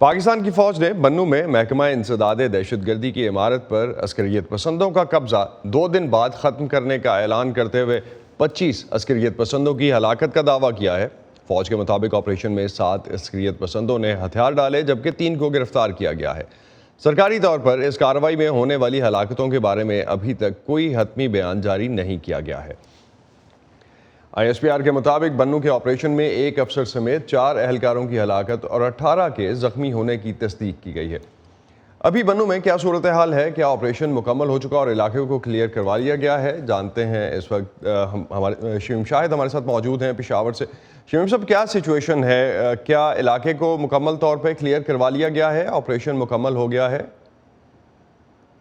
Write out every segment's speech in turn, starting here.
पाकिस्तान की फौज ने बन्नू में महकमा इंसदाद दहशतगर्दी की इमारत पर अस्करियत पसंदों का कब्जा 2 दिन बाद ख़त्म करने का ऐलान करते हुए 25 अस्करियत पसंदों की हलाकत का दावा किया है। फौज के मुताबिक ऑपरेशन में 7 अस्करियत पसंदों ने हथियार डाले जबकि 3 को गिरफ्तार किया गया है। सरकारी तौर पर इस कार्रवाई में होने वाली हलाकतों के बारे में अभी तक कोई हतमी बयान जारी नहीं किया गया है। ISPR के मुताबिक बन्नू के ऑपरेशन में 1 अफसर समेत 4 एहलकारों की हलाकत और 18 के जख्मी होने की तस्दीक की गई है। अभी बन्नू में क्या सूरत हाल है, क्या ऑपरेशन मुकम्मल हो चुका और इलाके को क्लियर करवा लिया गया है, जानते हैं। इस वक्त हमारे शमीम शाहिद हमारे साथ मौजूद हैं पेशावर से। शमीम साहब, क्या सिचुएशन है, क्या इलाके को मुकम्मल तौर पर क्लियर करवा लिया गया है, ऑपरेशन मुकम्मल हो गया है?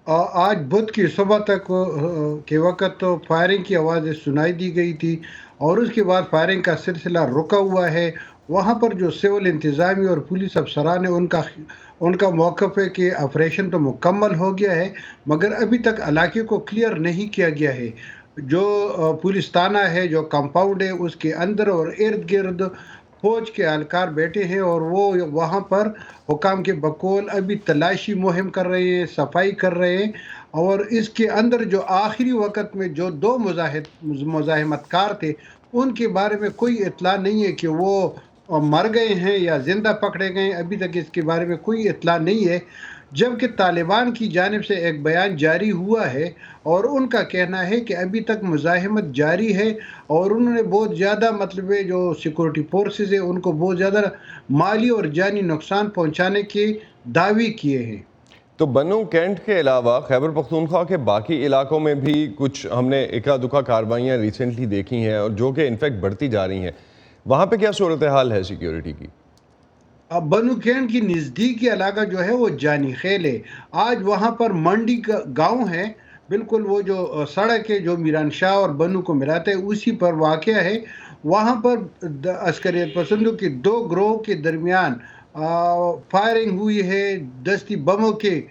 आज बुध की सुबह तक के वक़्त तो फायरिंग की आवाज़ें सुनाई दी गई थी और उसके बाद फायरिंग का सिलसिला रुका हुआ है। वहाँ पर जो सिविल इंतज़ामी और पुलिस अफसरान ने उनका मौक़िफ़ है कि ऑपरेशन तो मुकम्मल हो गया है, मगर अभी तक इलाके को क्लियर नहीं किया गया है। जो पुलिस थाना है, जो कंपाउंड है, उसके अंदर और इर्द गिर्द फौज के एहलकार बैठे हैं और वो वहाँ पर हुकाम के बकौल अभी तलाशी मुहिम कर रहे हैं, सफाई कर रहे हैं। और इसके अंदर जो आखिरी वक़्त में जो 2 मुज़ाहिमतकार थे, उनके बारे में कोई इत्तला नहीं है कि वो मर गए हैं या ज़िंदा पकड़े गए हैं। अभी तक इसके बारे में कोई इत्तला नहीं है, जबकि तालिबान की जानिब से एक बयान जारी हुआ है और उनका कहना है कि अभी तक मुज़ाहिमत जारी है और उन्होंने बहुत ज़्यादा जो सिक्योरिटी फोर्सेस है उनको बहुत ज़्यादा माली और जानी नुकसान पहुंचाने के दावे किए हैं। तो बन्नू कैंट के अलावा खैबर पख्तूनख्वा के बाकी इलाकों में भी कुछ हमने एका दुका कार्रवाइयाँ रिसेंटली देखी हैं और जो कि इनफैक्ट बढ़ती जा रही हैं। वहाँ पे क्या सूरत हाल है सिक्योरिटी की? अब बन्नू कैंट की नज़दीकी इलाका जो है वो जानी खेल है। आज वहाँ पर मंडी का गाँव है, बिल्कुल वो जो सड़क है जो मीरान शाह और बन्नू को मिलाता है उसी पर वाक़या है। वहाँ पर अस्करियत पसंदों के 2 ग्रोह के दरमियान फायरिंग हुई है, दस्ती बमों के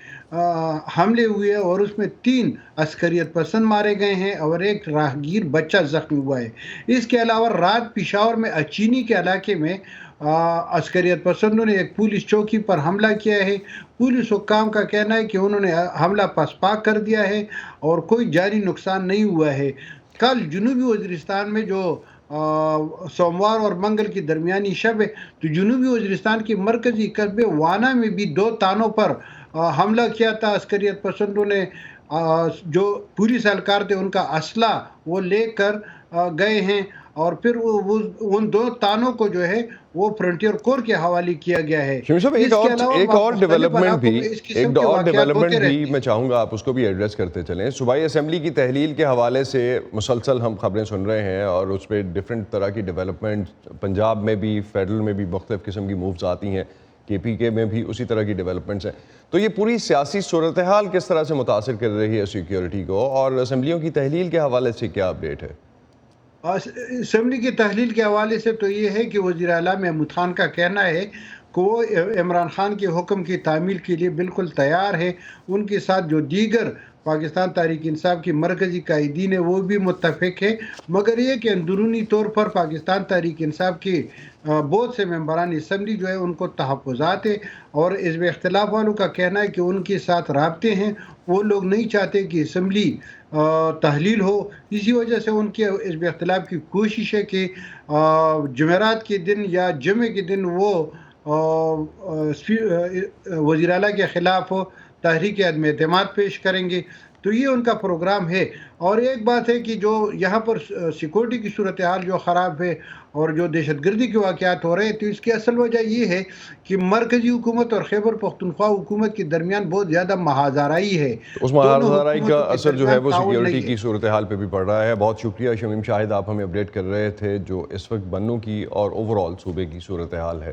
हमले हुए हैं और उसमें 3 अस्करियत पसंद मारे गए हैं और 1 राहगीर बच्चा जख्मी हुआ है। इसके अलावा रात पेशावर में अचीनी के इलाके में अस्करियत पसंदों ने एक पुलिस चौकी पर हमला किया है। पुलिस हुक्काम का कहना है कि उन्होंने हमला पसपाक कर दिया है और कोई जानी नुकसान नहीं हुआ है। कल जनूबी वज़ीरिस्तान में जो सोमवार और मंगल की दरमियानी शब है, तो जनूबी वज़ीरिस्तान के मरकज़ी कस्बे वाना में भी 2 थानों पर हमला किया था। अस्करियत पसंदों ने जो पुलिस एहलकार थे उनका असला वो लेकर गए हैं और फिर वो उन 2 थानों को जो है वो फ्रंटियर कोर के हवाले किया गया है। एक और डेवलपमेंट भी मैं चाहूँगा आप उसको भी एड्रेस करते चलें। सूबाई असेंबली की तहलील के हवाले से मुसलसल हम खबरें सुन रहे हैं और उस पर डिफरेंट तरह की डेवलपमेंट पंजाब में भी, फेडरल में भी मुख्तलिफ किस्म की मूव्स आती हैं, KPK में भी उसी तरह की डेवलपमेंट्स हैं। तो ये पूरी सियासी सूरत हाल किस तरह से मुतासिर कर रही है सिक्योरिटी को, और असेंबलियों की तहलील के हवाले से क्या अपडेट है? असेंबली की तहलील के हवाले से तो ये है कि वज़ीर आला महमूद खान का कहना है कि वो इमरान खान के हुक्म की तामील के लिए बिल्कुल तैयार है। उनके साथ जो दीगर पाकिस्तान तहरीक इंसाफ की मरकज़ी कायदीन है वो भी मुत्तफ़िक है, मगर ये कि अंदरूनी तौर पर पाकिस्तान तहरीक इंसाफ के बहुत से मेंबरान असम्बली जो है उनको तहफ़्फ़ुज़ात है और इसमें इख्तिलाफ़ वालों का कहना है कि उनके साथ राब्ते हैं। वो लोग नहीं चाहते कि असम्बली तहलील हो, इसी वजह से उनके इसमें इख्तिलाफ़ की कोशिश है कि जुमेरात के दिन या जुमे के दिन वो वज़ीर आला के ख़िलाफ़ तहरीक अदम एतमाद पेश करेंगे। तो ये उनका प्रोग्राम है। और एक बात है कि जो यहाँ पर सिक्योरिटी की सूरत हाल जो ख़राब है और जो दहशतगर्दी के वाक़यात हो रहे हैं, तो इसकी असल वजह ये है कि मरकज़ी हुकूमत और खैबर पख्तूनख्वा हुकूमत के दरमियान बहुत ज़्यादा महाज़ाराई है। उस महाज़ाराई का असर जो है वो सिक्योरिटी की सूरत हाल पे भी पड़ रहा है। बहुत शुक्रिया शमीम शाहिद, आप हमें अपडेट कर रहे थे जो इस वक्त बन्नू की और ओवरऑल सूबे की सूरत हाल है।